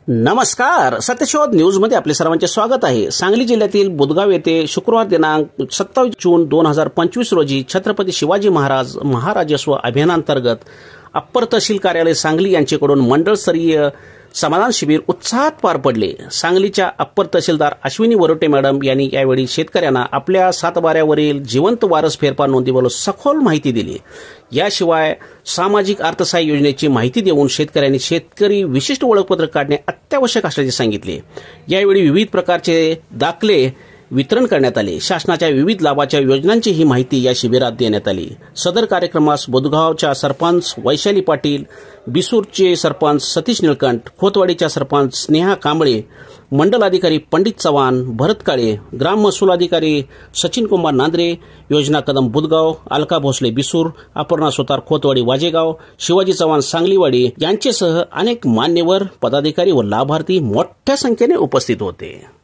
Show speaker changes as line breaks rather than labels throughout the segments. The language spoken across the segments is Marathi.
नमस्कार, सत्यशोध न्यूजमध्ये आपले सर्वांचे स्वागत आहे। सांगली जिल्ह्यातील बुधगाव येथे शुक्रवार दिनांक 27 जून 2025 रोजी छत्रपती शिवाजी महाराज महाराजस्व अभियानांतर्गत अप्पर तहसील कार्यालय सांगली यांच्याकडून मंडळस्तरीय समाधान शिबिर उत्साहात पार पडले। सांगलीच्या अप्पर तहसीलदार अश्विनी वरोटे मॅडम यांनी यावेळी शेतकऱ्यांना आपल्या सातबाऱ्यावरील जिवंत वारस फेरफार नोंदीबद्दल सखोल माहिती दिली। याशिवाय सामाजिक अर्थसहाय्य योजनेची माहिती देऊन शेतकऱ्यांनी शेतकरी विशिष्ट ओळखपत्र काढणे अत्यावश्यक असल्याचे सांगितले। यावेळी विविध प्रकारचे दाखले वितरण करण्यात आले। शासनाच्या विविध लाभाच्या योजनांची ही माहिती या शिबिरात देण्यात आली। सदर कार्यक्रमास बुधगावच्या सरपंच वैशाली पाटील, बिसूरचे सरपंच सतीश निळकंठ, खोतवाडीच्या सरपंच स्नेहा कांबळे, मंडल अधिकारी पंडित चव्हाण, भरत काळे, ग्राम महसूल अधिकारी सचिन कुमार नांद्रे, योजना कदम बुधगाव, अलका भोसले बिसूर, अपर्णा सुतार खोतवाडी वाजेगाव, शिवाजी चव्हाण सांगलीवाडी यांच्यासह अनेक मान्यवर पदाधिकारी व लाभार्थी मोठ्या संख्येने उपस्थित होते।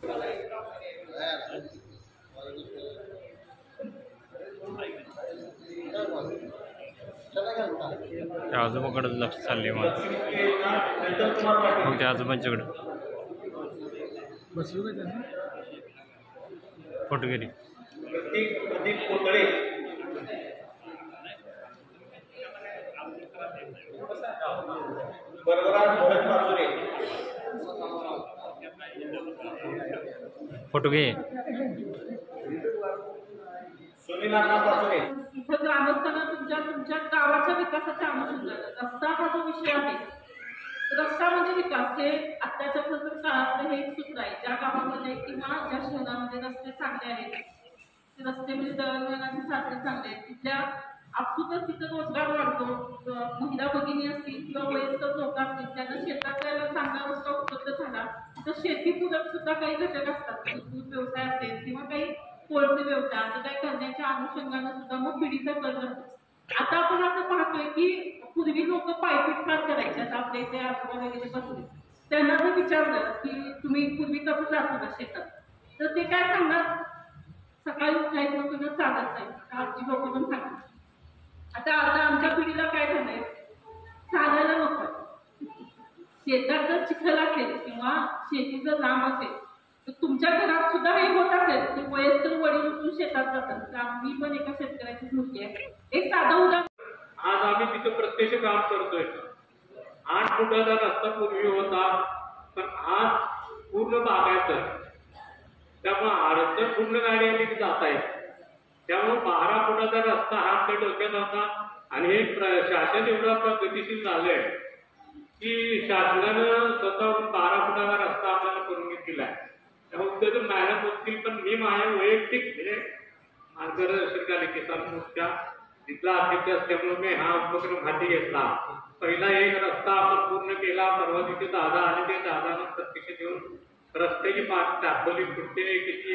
त्या आजोबाकडे लक्ष चालले मग त्या आजोबांच्याकडे फोटो गेली। फोटो घे।
ग्रामस्थांना तुमच्या गावाच्या विकासाच्या अनुषंगाने रस्ता हा जो विषय आहे, रस्ता म्हणजे विकास हे आताच्या काळातलं हे एक सूत्र आहे। ज्या गावामध्ये किंवा ज्या शहरामध्ये रस्ते चांगले आहेत, रस्ते म्हणजे दळणवळणाचे साधने चांगले आहेत, तिथल्या आपसुकच तिथं रोजगार वाढतो। महिला भगिनी असतील किंवा वयस्कर लोक असतील त्यांना शेतात जायला चांगला रस्ता उपलब्ध झाला तर शेतीपूरक सुद्धा काही घटक असतात, दूध व्यवसाय असेल किंवा काही पोल्ट्री व्यवसाय असं काही करण्याच्या अनुषंगाने सुद्धा मग पिढीचा कल राहतो। आता आपण असं पाहतोय की पूर्वी लोक पायपीट फार करायचे। आता आपल्या इथे आजोबा वगैरे बसले, त्यांना जर विचारलं की तुम्ही पूर्वी कसं जातो ना शेतात, तर ते काय सांगणार, सकाळी उठायचं तुझं चालत जाईल, आजी लोक पण सांगतात। आता आमच्या पिढीला काय झालंय, चालायला नको। शेतात जर चिखल असेल किंवा शेती जर लांब असेल तर तुमच्या घरात सुद्धा हे होत असेल की वयस्कर वडील उठून शेतात जातात। मी पण एका शेतकऱ्याची मुलगी आहे। एक साधं उदाहरण,
आज आम्ही तिथं प्रत्यक्ष काम करतोय। 8 फुटाचा रस्ता पूर्वी होता, पण आज पूर्ण बागायचं, त्यामुळे अडचण पूर्ण गाडी आली की जात आहे। त्यामुळे 12 फुटाचा रस्ता हा आपल्या डोक्यात होता आणि हे शासन एवढं प्रगतीशील झालंय की शासनानं स्वतःहून 12 फुटाचा रस्ता आपल्याला करून दिला आहे। त्यामुळे तर मेहनत होतील, पण मी माझ्या वैयक्तिक म्हणजे मार्गदर्शकाले किसान मोर्चा तिथला अध्यक्ष असल्यामुळे मी हा उपक्रम हाती घेतला। पहिला एक रस्ता आपण पूर्ण केला, परवा दिवशी दादा आले, ते दादानं प्रत्यक्ष देऊन रस्त्याची पाठ दाखवली, कुठे किती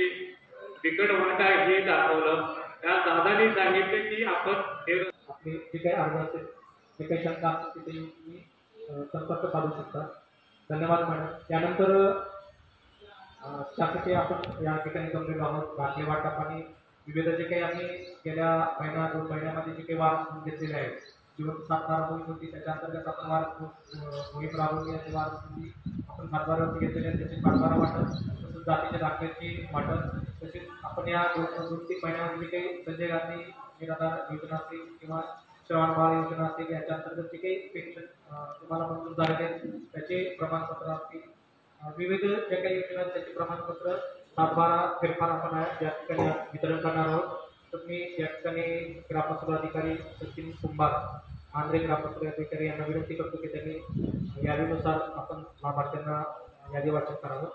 बिकट वाट आहे हे दाखवलं। त्या दादाने सांगितले की आपण हे
जे काही अर्ज असेल, जे काही शंका असतील तिथे तुम्ही संपर्क साधू शकता। धन्यवाद मॅडम। त्यानंतर शासकीय आपण या ठिकाणी जमलेलो आहोत। दाखले वाटप आणि विविध जे काही आम्ही गेल्या 2 महिन्यामध्ये जे काही वार घेतलेले आहेत, जिवंत सातबारा मोहीम होती, त्याच्या अंतर्गत आपण वार मोहीम राबवली आणि वार आपण सातबारावरती घेतलेले आहेत, त्याचे 5-12 वाटप, तसंच जातीच्या दाखल्याची वाटप, तसेच आपण या 2-3 महिन्यामध्ये जे काही संजय गांधी निराधार योजना असेल किंवा श्रवण बाळ योजना असेल, याच्या अंतर्गत जे काही पेन्शन तुम्हाला मंजूर झालेले आहेत त्याचे प्रमाणपत्र असतील, विविध जे काही योजना त्याचे प्रमाणपत्र 7-12 फेरफार आपण या ठिकाणी वितरण करणार आहोत। तर मी या ठिकाणी ग्रामसभा अधिकारी सचिन कुंभार, आंध्रे ग्रामसभा अधिकारी यांना विनंती करतो की त्यांनी यादीनुसार आपण लाभार्थ्यांना यादी वाटप करावं।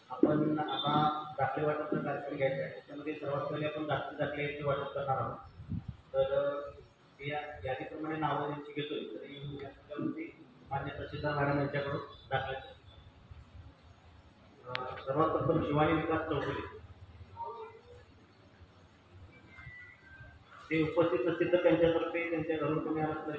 आपण आता दाखले वाटपचा कार्यक्रम घ्यायचा आहे, त्याच्यामध्ये सर्वात पहिले आपण दाखल्याचे वाटप करणार आहोत। तर या यादीप्रमाणे नावं यांची घेतोय, तरी याच्यावरती मान्य तहसीलदार मॅडम यांच्याकडून दाखल्याचे सर्वात प्रथम शिवाजी विकास चौगुले, ते उपस्थित नसतील तर त्यांच्यातर्फे त्यांच्या घरून तुम्ही आलात तरी